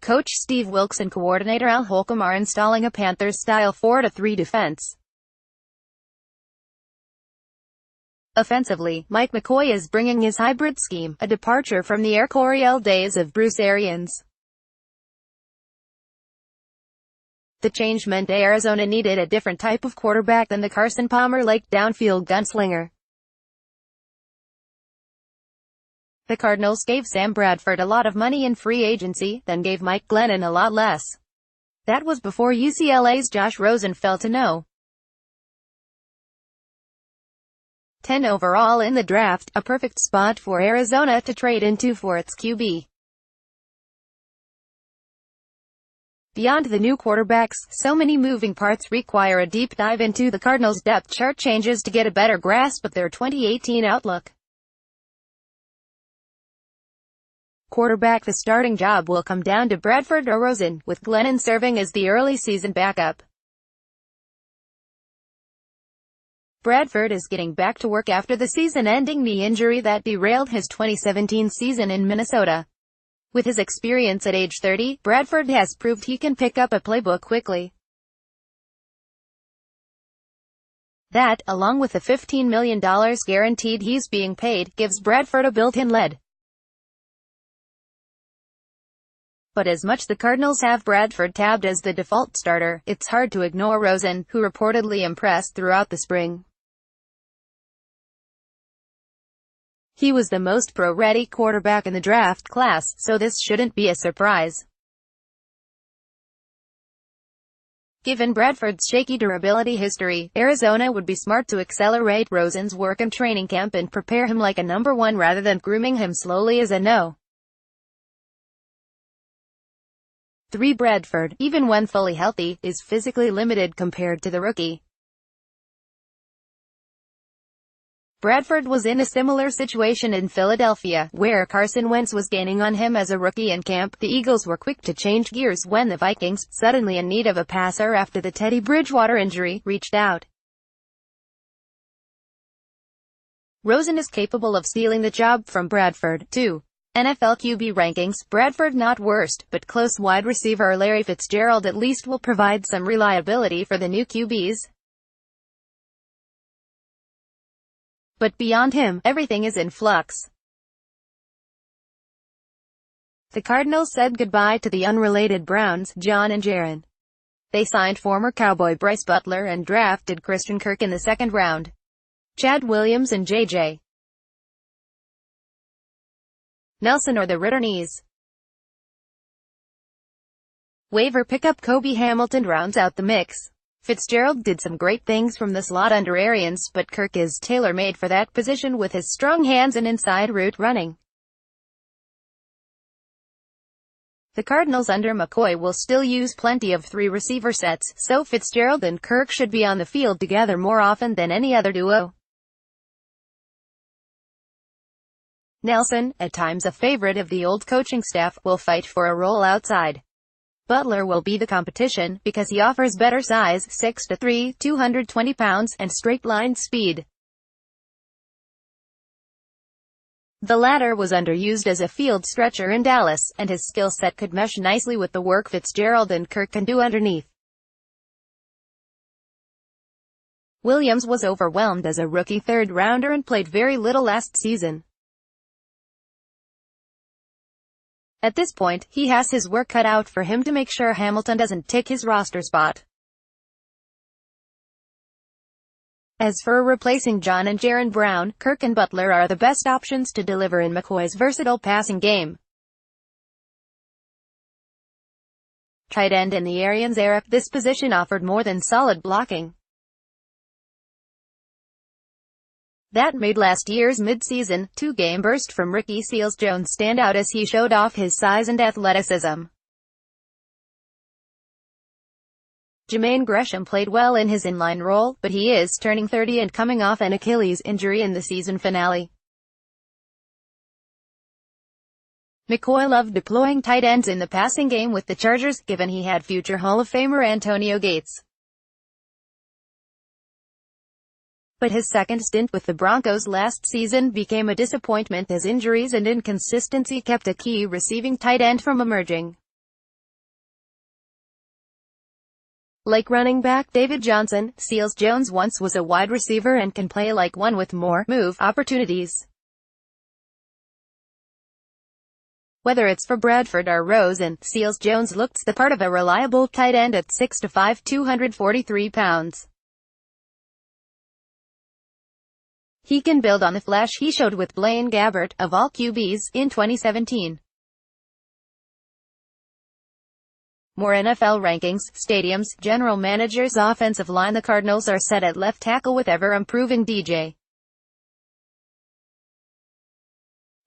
coach Steve Wilkes and coordinator Al Holcomb are installing a Panthers-style 4-3 defense. Offensively, Mike McCoy is bringing his hybrid scheme, a departure from the Air Coryell days of Bruce Arians. The change meant Arizona needed a different type of quarterback than the Carson Palmer-like downfield gunslinger. The Cardinals gave Sam Bradford a lot of money in free agency, then gave Mike Glennon a lot less. That was before UCLA's Josh Rosen fell to no. 10 overall in the draft, a perfect spot for Arizona to trade into for its QB. Beyond the new quarterbacks, so many moving parts require a deep dive into the Cardinals' depth chart changes to get a better grasp of their 2018 outlook. Quarterback: the starting job will come down to Bradford or Rosen, with Glennon serving as the early season backup. Bradford is getting back to work after the season-ending knee injury that derailed his 2017 season in Minnesota. With his experience at age 30, Bradford has proved he can pick up a playbook quickly. That, along with the $15 million guaranteed he's being paid, gives Bradford a built-in lead. But as much the Cardinals have Bradford tabbed as the default starter, it's hard to ignore Rosen, who reportedly impressed throughout the spring. He was the most pro-ready quarterback in the draft class, so this shouldn't be a surprise. Given Bradford's shaky durability history, Arizona would be smart to accelerate Rosen's work in training camp and prepare him like a number one rather than grooming him slowly as a no. 3. Bradford, even when fully healthy, is physically limited compared to the rookie. Bradford was in a similar situation in Philadelphia, where Carson Wentz was gaining on him as a rookie in camp. The Eagles were quick to change gears when the Vikings, suddenly in need of a passer after the Teddy Bridgewater injury, reached out. Rosen is capable of stealing the job from Bradford, too. NFL QB rankings: Bradford not worst, but close. Wide receiver Larry Fitzgerald at least will provide some reliability for the new QBs. But beyond him, everything is in flux. The Cardinals said goodbye to the unrelated Browns, John and Jaron. They signed former Cowboy Bryce Butler and drafted Christian Kirk in the second round. Chad Williams and J.J. Nelson or the returnees. Waiver pickup Kobe Hamilton rounds out the mix. Fitzgerald did some great things from the slot under Arians, but Kirk is tailor-made for that position with his strong hands and inside route running. The Cardinals under McCoy will still use plenty of 3 receiver sets, so Fitzgerald and Kirk should be on the field together more often than any other duo. Nelson, at times a favorite of the old coaching staff, will fight for a role outside. Butler will be the competition, because he offers better size, 6'3", 220 pounds, and straight-line speed. The latter was underused as a field stretcher in Dallas, and his skill set could mesh nicely with the work Fitzgerald and Kirk can do underneath. Williams was overwhelmed as a rookie third-rounder and played very little last season. At this point, he has his work cut out for him to make sure Hamilton doesn't take his roster spot. As for replacing John and Jaron Brown, Kirk and Butler are the best options to deliver in McCoy's versatile passing game. Tight end in the Arians era, this position offered more than solid blocking. That made last year's mid-season, 2-game burst from Ricky Seals-Jones stand out as he showed off his size and athleticism. Jermaine Gresham played well in his inline role, but he is turning 30 and coming off an Achilles injury in the season finale. McCoy loved deploying tight ends in the passing game with the Chargers, given he had future Hall of Famer Antonio Gates. But his second stint with the Broncos last season became a disappointment as injuries and inconsistency kept a key receiving tight end from emerging. Like running back David Johnson, Seals Jones once was a wide receiver and can play like one with more move opportunities. Whether it's for Bradford or Rosen, Seals Jones looks the part of a reliable tight end at 6'5", 243 pounds. He can build on the flash he showed with Blaine Gabbert, of all QBs, in 2017. More NFL rankings, stadiums, general managers' offensive line. The Cardinals are set at left tackle with ever-improving DJ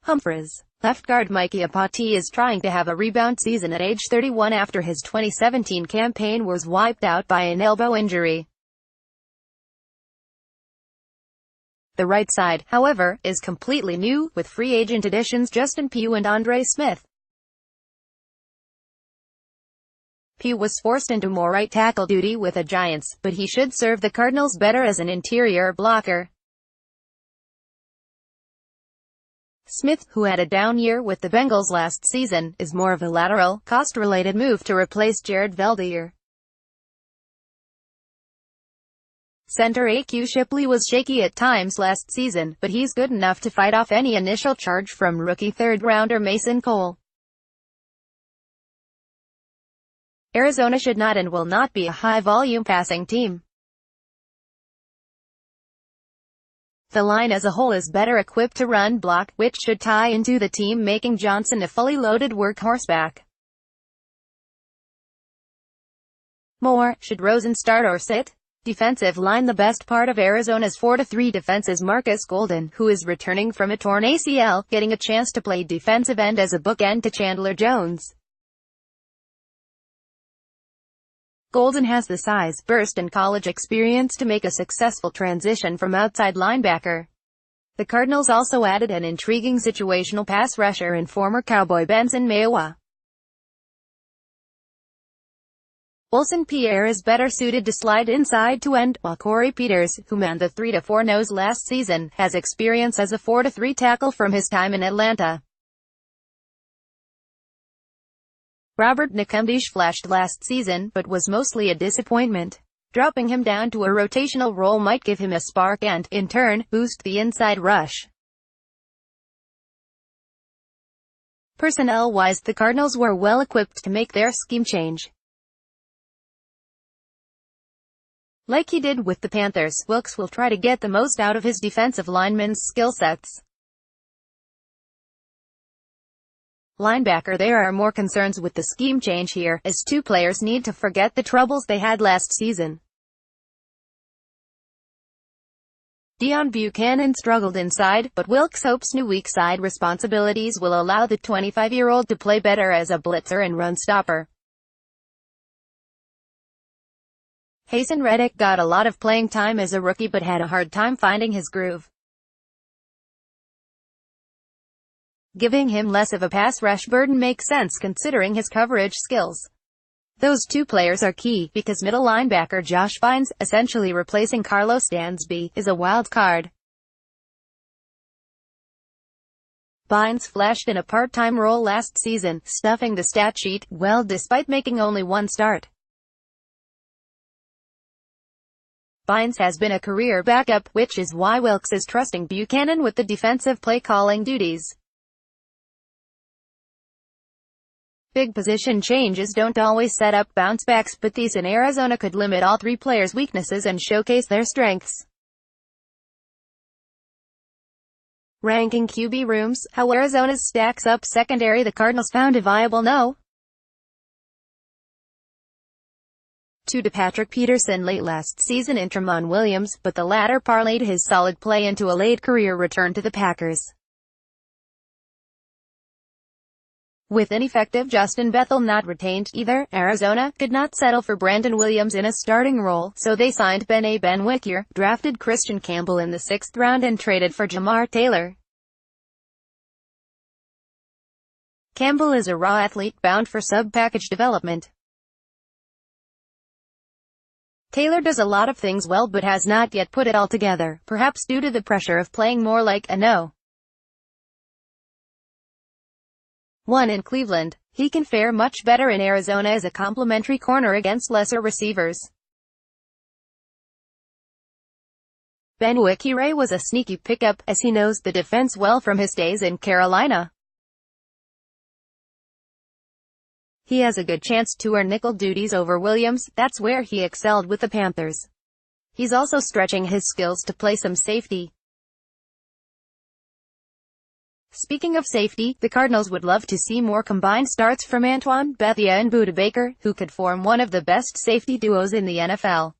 Humphries. Left guard Mikey Apati is trying to have a rebound season at age 31 after his 2017 campaign was wiped out by an elbow injury. The right side, however, is completely new, with free agent additions Justin Pugh and Andre Smith. Pugh was forced into more right tackle duty with the Giants, but he should serve the Cardinals better as an interior blocker. Smith, who had a down year with the Bengals last season, is more of a lateral, cost-related move to replace Jared Veldheer. Center A.Q. Shipley was shaky at times last season, but he's good enough to fight off any initial charge from rookie third-rounder Mason Cole. Arizona should not and will not be a high-volume passing team. The line as a whole is better equipped to run block, which should tie into the team, making Johnson a fully loaded workhorse back. More, should Rosen start or sit? Defensive line. The best part of Arizona's 4-3 defense is Marcus Golden, who is returning from a torn ACL, getting a chance to play defensive end as a bookend to Chandler Jones. Golden has the size, burst and college experience to make a successful transition from outside linebacker. The Cardinals also added an intriguing situational pass rusher in former Cowboy Benson Mayowa. Olsen Pierre is better suited to slide inside to end, while Corey Peters, who manned the 3-4 nose last season, has experience as a 4-3 tackle from his time in Atlanta. Robert Nicumdish flashed last season, but was mostly a disappointment. Dropping him down to a rotational role might give him a spark and, in turn, boost the inside rush. Personnel-wise, the Cardinals were well-equipped to make their scheme change. Like he did with the Panthers, Wilkes will try to get the most out of his defensive linemen's skill sets. Linebacker. There are more concerns with the scheme change here, as two players need to forget the troubles they had last season. Deion Buchanan struggled inside, but Wilkes hopes new weak side responsibilities will allow the 25-year-old to play better as a blitzer and run stopper. Haason Reddick got a lot of playing time as a rookie but had a hard time finding his groove. Giving him less of a pass rush burden makes sense considering his coverage skills. Those two players are key, because middle linebacker Josh Bynes, essentially replacing Carlos Dansby, is a wild card. Bynes flashed in a part-time role last season, stuffing the stat sheet well despite making only one start. Bynes has been a career backup, which is why Wilkes is trusting Buchanan with the defensive play-calling duties. Big position changes don't always set up bounce-backs, but these in Arizona could limit all three players' weaknesses and showcase their strengths. Ranking QB rooms, how Arizona stacks up secondary. The Cardinals found a viable no. 2 to Patrick Peterson late last season and Tramon Williams, but the latter parlayed his solid play into a late career return to the Packers. With ineffective Justin Bethel not retained either, Arizona could not settle for Brandon Williams in a starting role, so they signed Ben Wickier, drafted Christian Campbell in the 6th round and traded for Jamar Taylor. Campbell is a raw athlete bound for sub-package development. Taylor does a lot of things well but has not yet put it all together, perhaps due to the pressure of playing more like a no. 1 in Cleveland. He can fare much better in Arizona as a complementary corner against lesser receivers. Ben Wickyray was a sneaky pickup, as he knows the defense well from his days in Carolina. He has a good chance to earn nickel duties over Williams. That's where he excelled with the Panthers. He's also stretching his skills to play some safety. Speaking of safety, the Cardinals would love to see more combined starts from Antoine Bethea and Budda Baker, who could form one of the best safety duos in the NFL.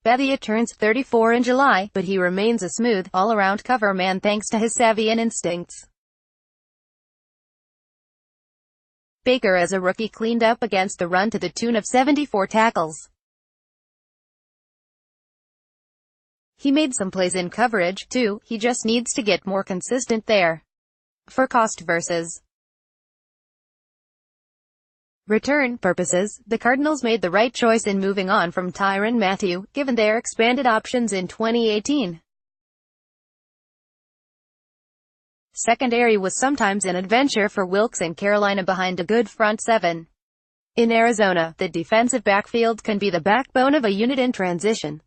Bethea turns 34 in July, but he remains a smooth, all-around cover man thanks to his savvy and instincts. Baker as a rookie cleaned up against the run to the tune of 74 tackles. He made some plays in coverage, too. He just needs to get more consistent there. For cost versus return purposes, the Cardinals made the right choice in moving on from Tyrann Mathieu, given their expanded options in 2018. Secondary was sometimes an adventure for Wilkes and Carolina behind a good front seven. In Arizona, the defensive backfield can be the backbone of a unit in transition.